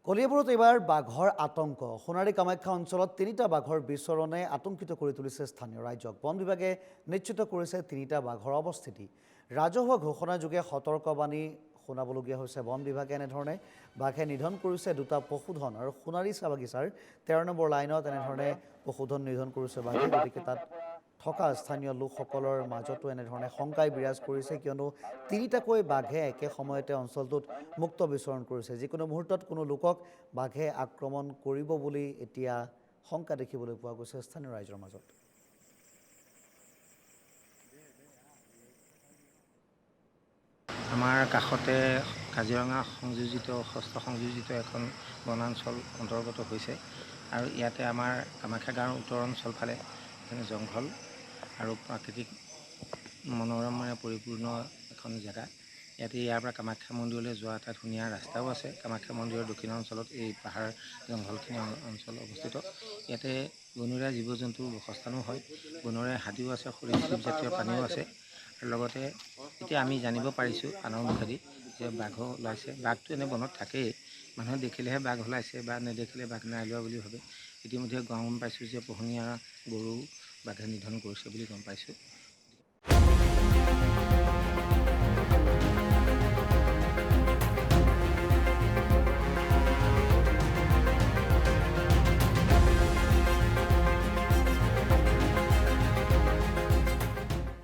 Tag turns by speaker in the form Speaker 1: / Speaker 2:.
Speaker 1: কলিয়াবৰত এইবাৰ বাঘৰ আতংক। সোণাৰী কামাখ্যা অঞ্চলত ৩টা বাঘৰ বিচৰণে আতংকিত কৰি তুলিছে স্থানীয় ৰাইজক। বন বিভাগে নিশ্চিত কৰিছে ৩টা বাঘৰ অৱস্থিতি। ৰাজহুৱা ঘোষণাযোগে সতৰ্কবাণী শুনাবলগীয়া হৈছে। বন বিভাগে এনেধৰণে বাঘে নিধন কৰিছে 2টা পশুধন আৰু সোণাৰী চাহ বাগিচাৰ 13 নম্বৰ লাইনত এনেধৰণে পশুধন নিধন কৰিছে বাঘে। গতিকে তাত থকা স্থানীয় লোকসকলৰ মাজতো এনেধৰণে শংকাই বিৰাজ কৰিছে, কিয়নো 3টাকৈ বাঘে একে সময়তে অঞ্চলটোত মুক্ত বিচৰণ কৰিছে। যিকোনো মুহূৰ্তত কোনো লোকক বাঘে আক্ৰমণ কৰিব বুলি এতিয়া শংকা দেখিবলৈ পোৱা গৈছে স্থানীয় ৰাইজৰ মাজত।
Speaker 2: আমাৰ কাষতে কাজিৰঙা সংযোজিত 6ষ্ঠ সংযোজিত এখন বনাঞ্চল অন্তৰ্গত হৈছে আৰু ইয়াতে আমাৰ কামাখ্যা গাঁৱৰ উত্তৰ অঞ্চল ফালে এখানে জংঘল আৰু প্ৰাকৃতিক মনোৰমেৰে পৰিপূৰ্ণ এখন জেগা। ইয়াতে ইয়াৰ পৰা কামাখ্যা মন্দিৰলৈ যোৱা এটা ধুনীয়া ৰাস্তাও আছে। কামাখ্যা মন্দিৰৰ দক্ষিণ অঞ্চলত এই পাহাৰ জংঘলখিনি অঞ্চল অৱস্থিত। ইয়াতে বনৰীয়া জীৱ জন্তুৰ বাসস্থানো হয়। বনৰীয়া হাতীও আছে, সৰীসৃপ জাতীয় প্ৰাণীও আছে। আৰু লগতে এতিয়া আমি জানিব পাৰিছোঁ আনৰ মুখেদি যে বাঘো ওলাইছে। বাঘটো এনে বনত থাকেই, মানুহে দেখিলেহে বাঘ ওলাইছে বা নেদেখিলে বাঘ নাই লোৱা বুলি ভাবে। ইতিমধ্যে গম পাইছোঁ যে পোহনীয়া গৰু বাঘে নিধন কৰিছে বুলি গম পাইছোঁ।